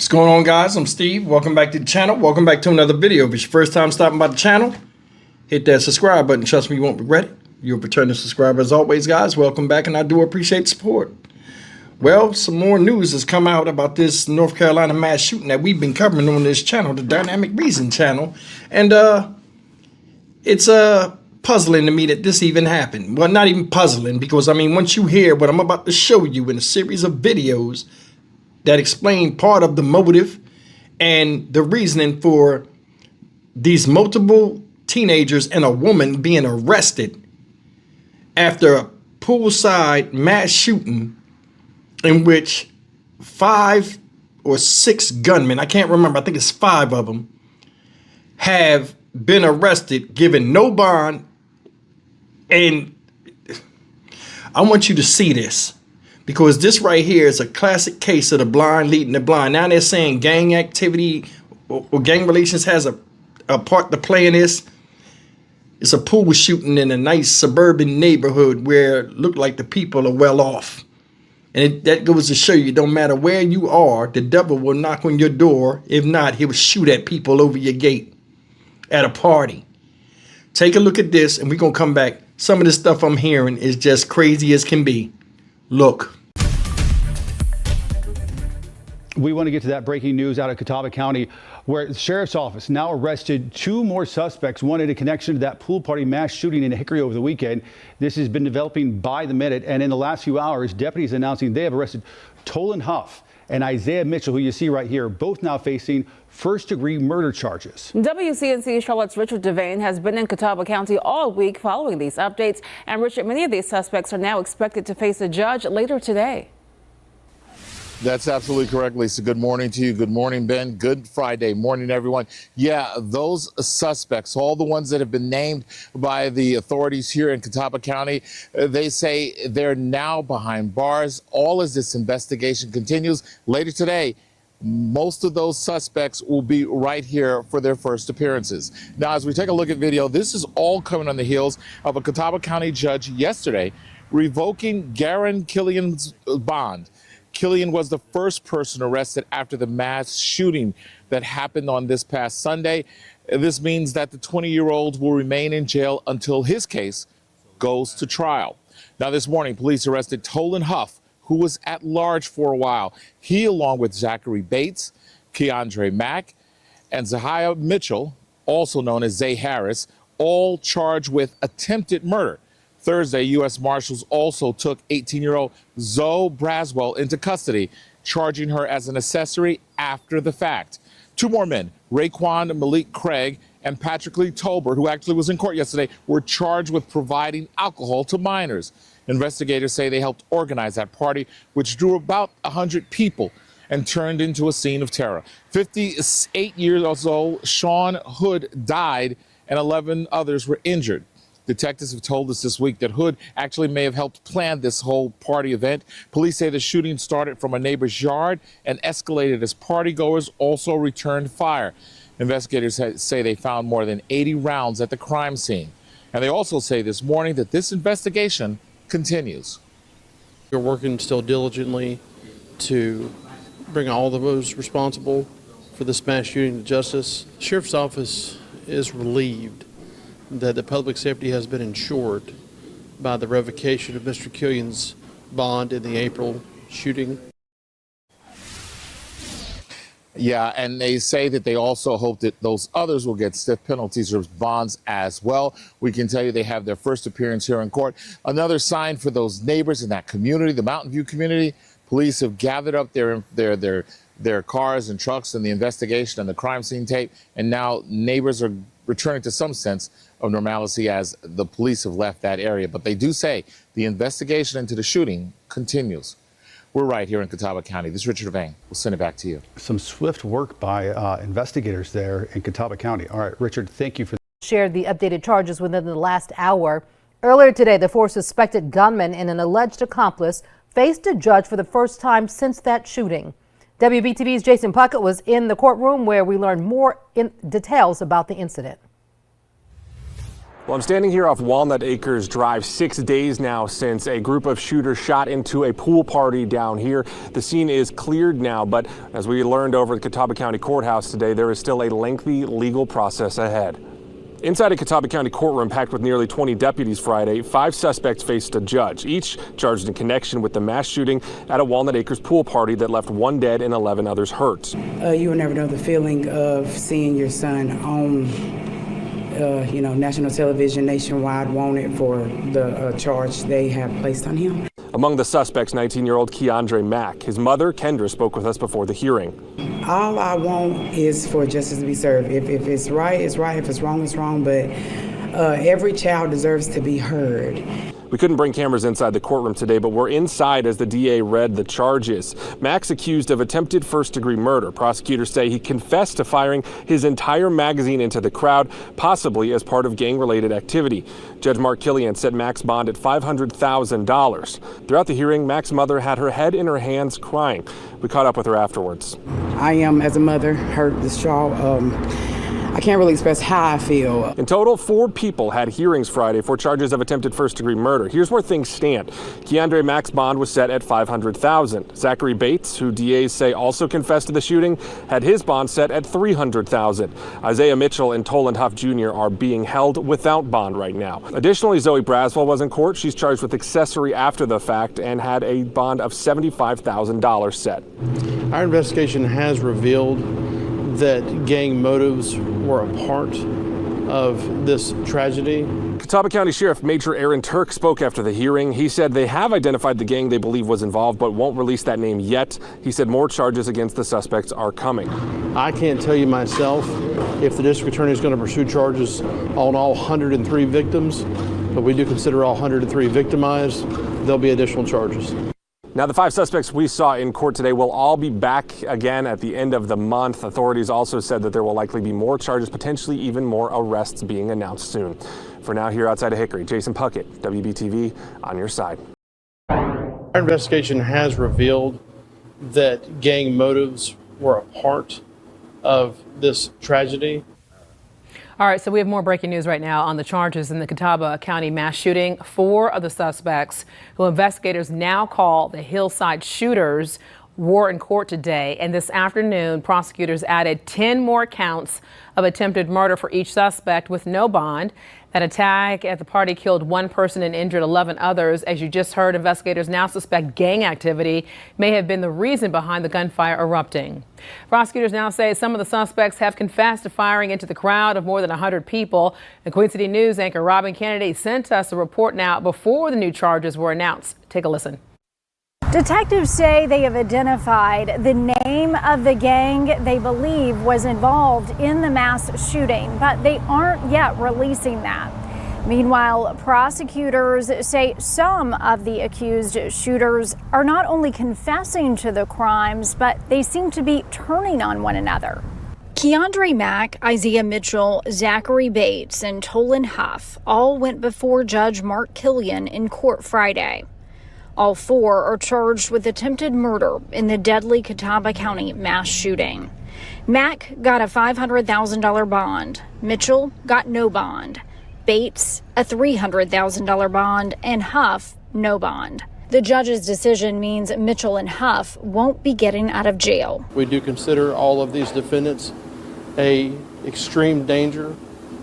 What's going on, guys? I'm Steve. Welcome back to the channel. Welcome back to another video. If it's your first time stopping by the channel, hit that subscribe button. Trust me, you won't regret it. You're a returning subscriber as always, guys. Welcome back, and I do appreciate the support. Well, some more news has come out about this North Carolina mass shooting that we've been covering on this channel, the Dynamic Reason channel. And it's puzzling to me that this even happened. Well, not even puzzling, because, I mean, once you hear what I'm about to show you in a series of videos that explain part of the motive and the reasoning for these multiple teenagers and a woman being arrested after a poolside mass shooting in which 5 or 6 gunmen, I can't remember, I think it's 5 of them, have been arrested, given no bond. And I want you to see this, because this right here is a classic case of the blind leading the blind. Now they're saying gang activity or gang relations has a part to play in this. It's a pool shooting in a nice suburban neighborhood where it looked like the people are well off. And that goes to show you, don't matter where you are, the devil will knock on your door. If not, he will shoot at people over your gate at a party. Take a look at this, and we're going to come back. Some of the stuff I'm hearing is just crazy as can be. Look. We want to get to that breaking news out of Catawba County, where the sheriff's office now arrested 2 more suspects, one in a connection to that pool party mass shooting in Hickory over the weekend. This has been developing by the minute, and in the last few hours, deputies announcing they have arrested Tolan Huff and Isaiah Mitchell, who you see right here, both now facing first-degree murder charges. WCNC Charlotte's Richard Devane has been in Catawba County all week following these updates. And Richard, many of these suspects are now expected to face a judge later today. That's absolutely correct, Lisa. Good morning to you. Good morning, Ben. Good Friday morning, everyone. Yeah, those suspects, all the ones that have been named by the authorities here in Catawba County, they say they're now behind bars. All as this investigation continues. Later today, most of those suspects will be right here for their first appearances. Now, as we take a look at video, this is all coming on the heels of a Catawba County judge yesterday revoking Garen Killian's bond. Killian was the first person arrested after the mass shooting that happened on this past Sunday. This means that the 20-year-old will remain in jail until his case goes to trial. Now, this morning, police arrested Tolan Huff, who was at large for a while. He, along with Zachary Bates, Keandre Mack, and Zahiah Mitchell, also known as Zay Harris, all charged with attempted murder. Thursday, U.S. Marshals also took 18-year-old Zoe Braswell into custody, charging her as an accessory after the fact. 2 more men, Raekwon Malik Craig and Patrick Lee Tolbert, who actually was in court yesterday, were charged with providing alcohol to minors. Investigators say they helped organize that party, which drew about 100 people and turned into a scene of terror. 58 years old Sean Hood died, and 11 others were injured. Detectives have told us this week that Hood actually may have helped plan this whole party event. Police say the shooting started from a neighbor's yard and escalated as partygoers also returned fire. Investigators say they found more than 80 rounds at the crime scene. And they also say this morning that this investigation continues. We're working still diligently to bring all of those responsible for this mass shooting to justice. The Sheriff's Office is relieved that the public safety has been ensured by the revocation of Mr. Killian's bond in the April shooting. Yeah, and they say that they also hope that those others will get stiff penalties or bonds as well. We can tell you they have their first appearance here in court. Another sign for those neighbors in that community, the Mountain View community. Police have gathered up their cars and trucks in the investigation and the crime scene tape, and now neighbors are returning to some sense of normalcy as the police have left that area. But they do say the investigation into the shooting continues. We're right here in Catawba County. This is Richard Devane. We'll send it back to you. Some swift work by investigators there in Catawba County. All right, Richard, thank you for shared the updated charges within the last hour. Earlier today, the 4 suspected gunmen and an alleged accomplice faced a judge for the first time since that shooting. WBTV's Jason Puckett was in the courtroom where we learned more details about the incident. Well, I'm standing here off Walnut Acres Drive, 6 days now since a group of shooters shot into a pool party down here. The scene is cleared now, but as we learned over at the Catawba County Courthouse today, there is still a lengthy legal process ahead. Inside a Catawba County courtroom packed with nearly 20 deputies Friday, 5 suspects faced a judge, each charged in connection with the mass shooting at a Walnut Acres pool party that left 1 dead and 11 others hurt. You will never know the feeling of seeing your son on national television nationwide wanted for the charge they have placed on him. Among the suspects, 19-year-old Keandre Mack. His mother, Kendra, spoke with us before the hearing. All I want is for justice to be served. If it's right, it's right. If it's wrong, it's wrong. But every child deserves to be heard. We couldn't bring cameras inside the courtroom today, but we're inside as the DA read the charges. Mack's accused of attempted first-degree murder. Prosecutors say he confessed to firing his entire magazine into the crowd, possibly as part of gang-related activity. Judge Mark Killian set Mack's bond at $500,000. Throughout the hearing, Mack's mother had her head in her hands, crying. We caught up with her afterwards. I am, as a mother, hurt, distraught. I can't really express how I feel. In total, 4 people had hearings Friday for charges of attempted first-degree murder. Here's where things stand. Keandre Mack's bond was set at $500,000. Zachary Bates, who DAs say also confessed to the shooting, had his bond set at $300,000. Isaiah Mitchell and Toland Huff Jr. are being held without bond right now. Additionally, Zoe Braswell was in court. She's charged with accessory after the fact and had a bond of $75,000 set. Our investigation has revealed that gang motives were a part of this tragedy. Catawba County Sheriff Major Aaron Turk spoke after the hearing. He said they have identified the gang they believe was involved, but won't release that name yet. He said more charges against the suspects are coming. I can't tell you myself if the district attorney is going to pursue charges on all 103 victims, but we do consider all 103 victimized. There'll be additional charges. Now, the 5 suspects we saw in court today will all be back again at the end of the month. Authorities also said that there will likely be more charges, potentially even more arrests being announced soon. For now, here outside of Hickory, Jason Puckett, WBTV, on your side. Our investigation has revealed that gang motives were a part of this tragedy. All right, so we have more breaking news right now on the charges in the Catawba County mass shooting. 4 of the suspects, who investigators now call the Hillside shooters, were in court today. And this afternoon, prosecutors added 10 more counts of attempted murder for each suspect with no bond. That attack at the party killed 1 person and injured 11 others. As you just heard, investigators now suspect gang activity may have been the reason behind the gunfire erupting. Prosecutors now say some of the suspects have confessed to firing into the crowd of more than 100 people. The Queen City News anchor Robin Kennedy sent us a report now before the new charges were announced. Take a listen. Detectives say they have identified the name of the gang they believe was involved in the mass shooting, but they aren't yet releasing that. Meanwhile, prosecutors say some of the accused shooters are not only confessing to the crimes, but they seem to be turning on one another. Keandre Mack, Isaiah Mitchell, Zachary Bates, and Toland Huff all went before Judge Mark Killian in court Friday. All 4 are charged with attempted murder in the deadly Catawba County mass shooting. Mack got a $500,000 bond. Mitchell got no bond. Bates, a $300,000 bond, and Huff, no bond. The judge's decision means Mitchell and Huff won't be getting out of jail. We do consider all of these defendants a extreme danger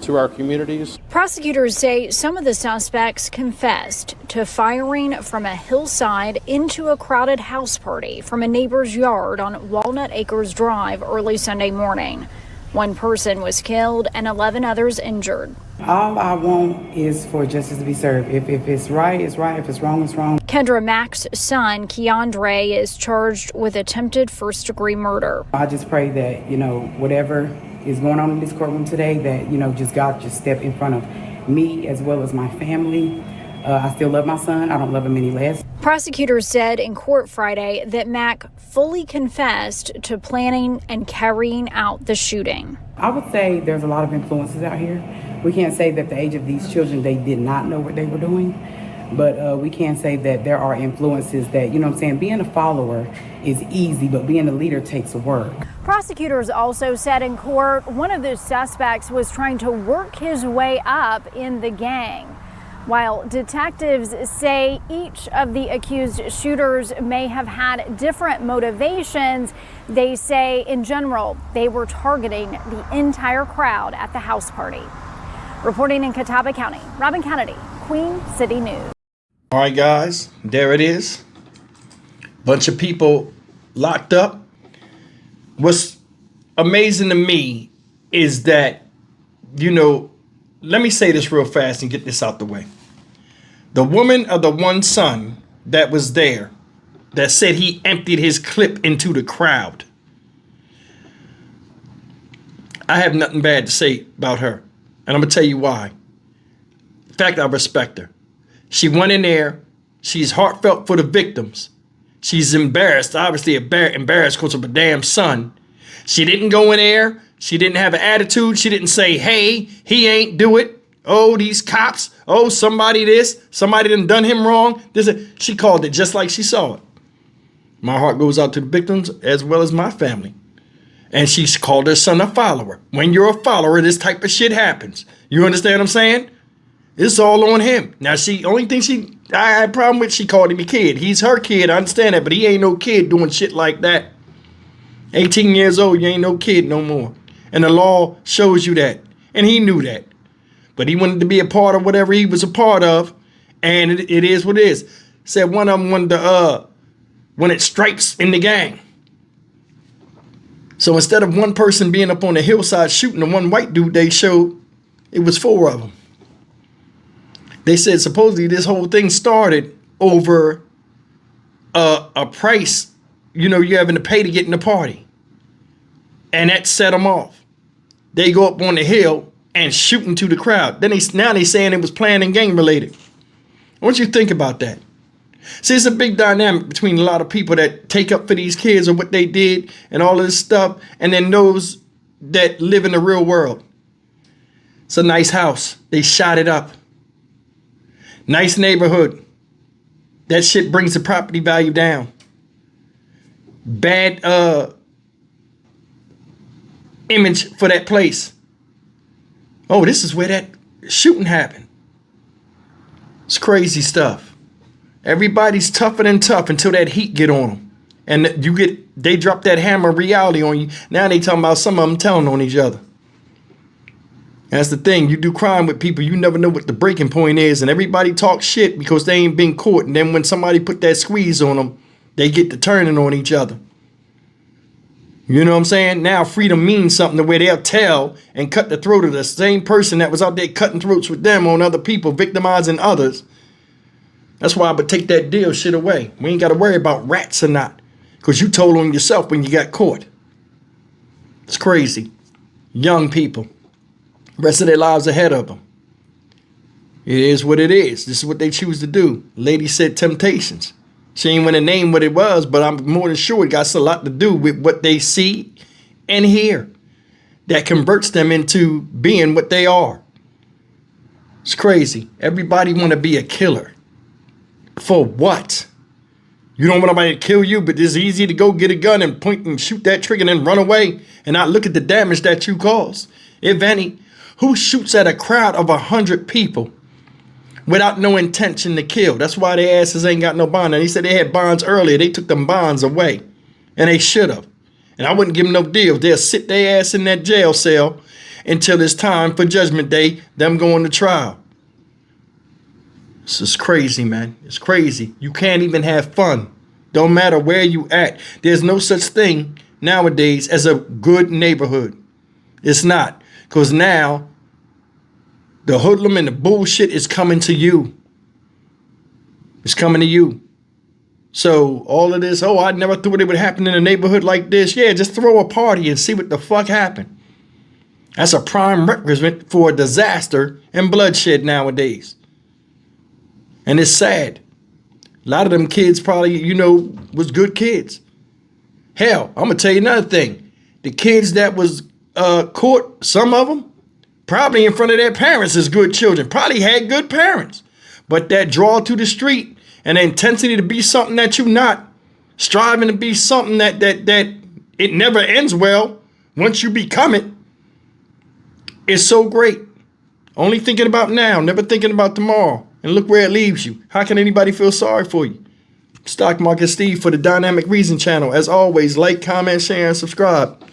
to our communities. Prosecutors say some of the suspects confessed to firing from a hillside into a crowded house party from a neighbor's yard on Walnut Acres Drive early Sunday morning. 1 person was killed and 11 others injured. All I want is for justice to be served. If it's right, it's right. If it's wrong, it's wrong. Kendra Mack's son, Keandre, is charged with attempted first-degree murder. I just pray that, whatever is going on in this courtroom today, that, just God just step in front of me as well as my family. I still love my son. I don't love him any less. Prosecutors said in court Friday that Mack fully confessed to planning and carrying out the shooting. I would say there's a lot of influences out here. We can't say that at the age of these children, they did not know what they were doing. But we can say that there are influences that, you know what I'm saying, being a follower is easy, but being a leader takes work. Prosecutors also said in court one of the suspects was trying to work his way up in the gang. While detectives say each of the accused shooters may have had different motivations, they say in general they were targeting the entire crowd at the house party. Reporting in Catawba County, Robin Kennedy, Queen City News. All right, guys, there it is. Bunch of people locked up. What's amazing to me is that, you know, let me say this real fast and get this out the way. The woman of the one son that was there that said he emptied his clip into the crowd. I have nothing bad to say about her. And I'm going to tell you why. In fact, I respect her. She went in there. She's heartfelt for the victims. She's embarrassed, obviously embarrassed because of her damn son. She didn't go in there. She didn't have an attitude. She didn't say, hey, he ain't do it. Oh, these cops. Oh, somebody this. Somebody done him wrong. She called it just like she saw it. My heart goes out to the victims as well as my family. And she's called her son a follower. When you're a follower, this type of shit happens. You understand what I'm saying? It's all on him. Now, only thing I had a problem with, she called him a kid. He's her kid, I understand that, but he ain't no kid doing shit like that. 18 years old, you ain't no kid no more. And the law shows you that. And he knew that. But he wanted to be a part of whatever he was a part of. And it is what it is. Said one of them wanted when it strikes in the gang. So instead of one person being up on the hillside shooting the one white dude, they showed it was 4 of them. They said supposedly this whole thing started over a price, you know, you're having to pay to get in the party. And that set them off. They go up on the hill and shoot into the crowd. Now they saying it was planned and gang related. I want you to think about that. See, it's a big dynamic between a lot of people that take up for these kids or what they did and all of this stuff, and then those that live in the real world. It's a nice house. They shot it up. Nice neighborhood. That shit brings the property value down. Bad image for that place. Oh, this is where that shooting happened. It's crazy stuff. Everybody's tougher than tough until that heat get on them. And they drop that hammer of reality on you. Now they talking about some of them telling on each other. That's the thing. You do crime with people, you never know what the breaking point is. And everybody talks shit because they ain't been caught. And then when somebody put that squeeze on them, they get to turning on each other. You know what I'm saying? Now freedom means something the way they'll tell and cut the throat of the same person that was out there cutting throats with them on other people, victimizing others. That's why I would take that deal shit away. We ain't got to worry about rats or not. Because you told on yourself when you got caught. It's crazy. Young people. Rest of their lives ahead of them. It is what it is. This is what they choose to do. Lady said temptations. She ain't want to name what it was, but I'm more than sure it got a lot to do with what they see and hear. That converts them into being what they are. It's crazy. Everybody want to be a killer. For what? You don't want nobody to kill you, but it's easy to go get a gun and point and shoot that trigger and then run away and not look at the damage that you caused. If any, who shoots at a crowd of 100 people without no intention to kill? That's why their asses ain't got no bond. And he said they had bonds earlier. They took them bonds away. And they should have. And I wouldn't give them no deal. They'll sit their ass in that jail cell until it's time for Judgment Day, them going to trial. This is crazy, man. It's crazy. You can't even have fun. Don't matter where you at. There's no such thing nowadays as a good neighborhood. It's not. Because now the hoodlum and the bullshit is coming to you. It's coming to you. So all of this, oh, I never thought it would happen in a neighborhood like this. Yeah, just throw a party and see what the fuck happened. That's a prime requisite for a disaster and bloodshed nowadays. And it's sad. A lot of them kids probably, you know, was good kids. Hell, I'm going to tell you another thing. The kids that was caught, some of them, probably in front of their parents as good children. Probably had good parents. But that draw to the street and the intensity to be something that you're not, striving to be something that it never ends well once you become it, is so great. Only thinking about now, never thinking about tomorrow. And look where it leaves you. How can anybody feel sorry for you? Stock Market Steve for the Dynamic Reason channel. As always, like, comment, share, and subscribe.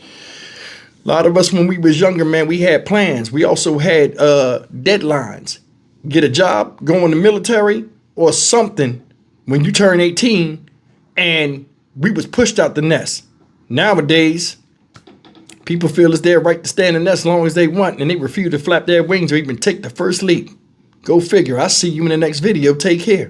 A lot of us, when we was younger, man, we had plans. We also had deadlines. Get a job, go in the military, or something when you turn 18, and we was pushed out the nest. Nowadays, people feel it's their right to stay in the nest as long as they want, and they refuse to flap their wings or even take the first leap. Go figure. I'll see you in the next video. Take care.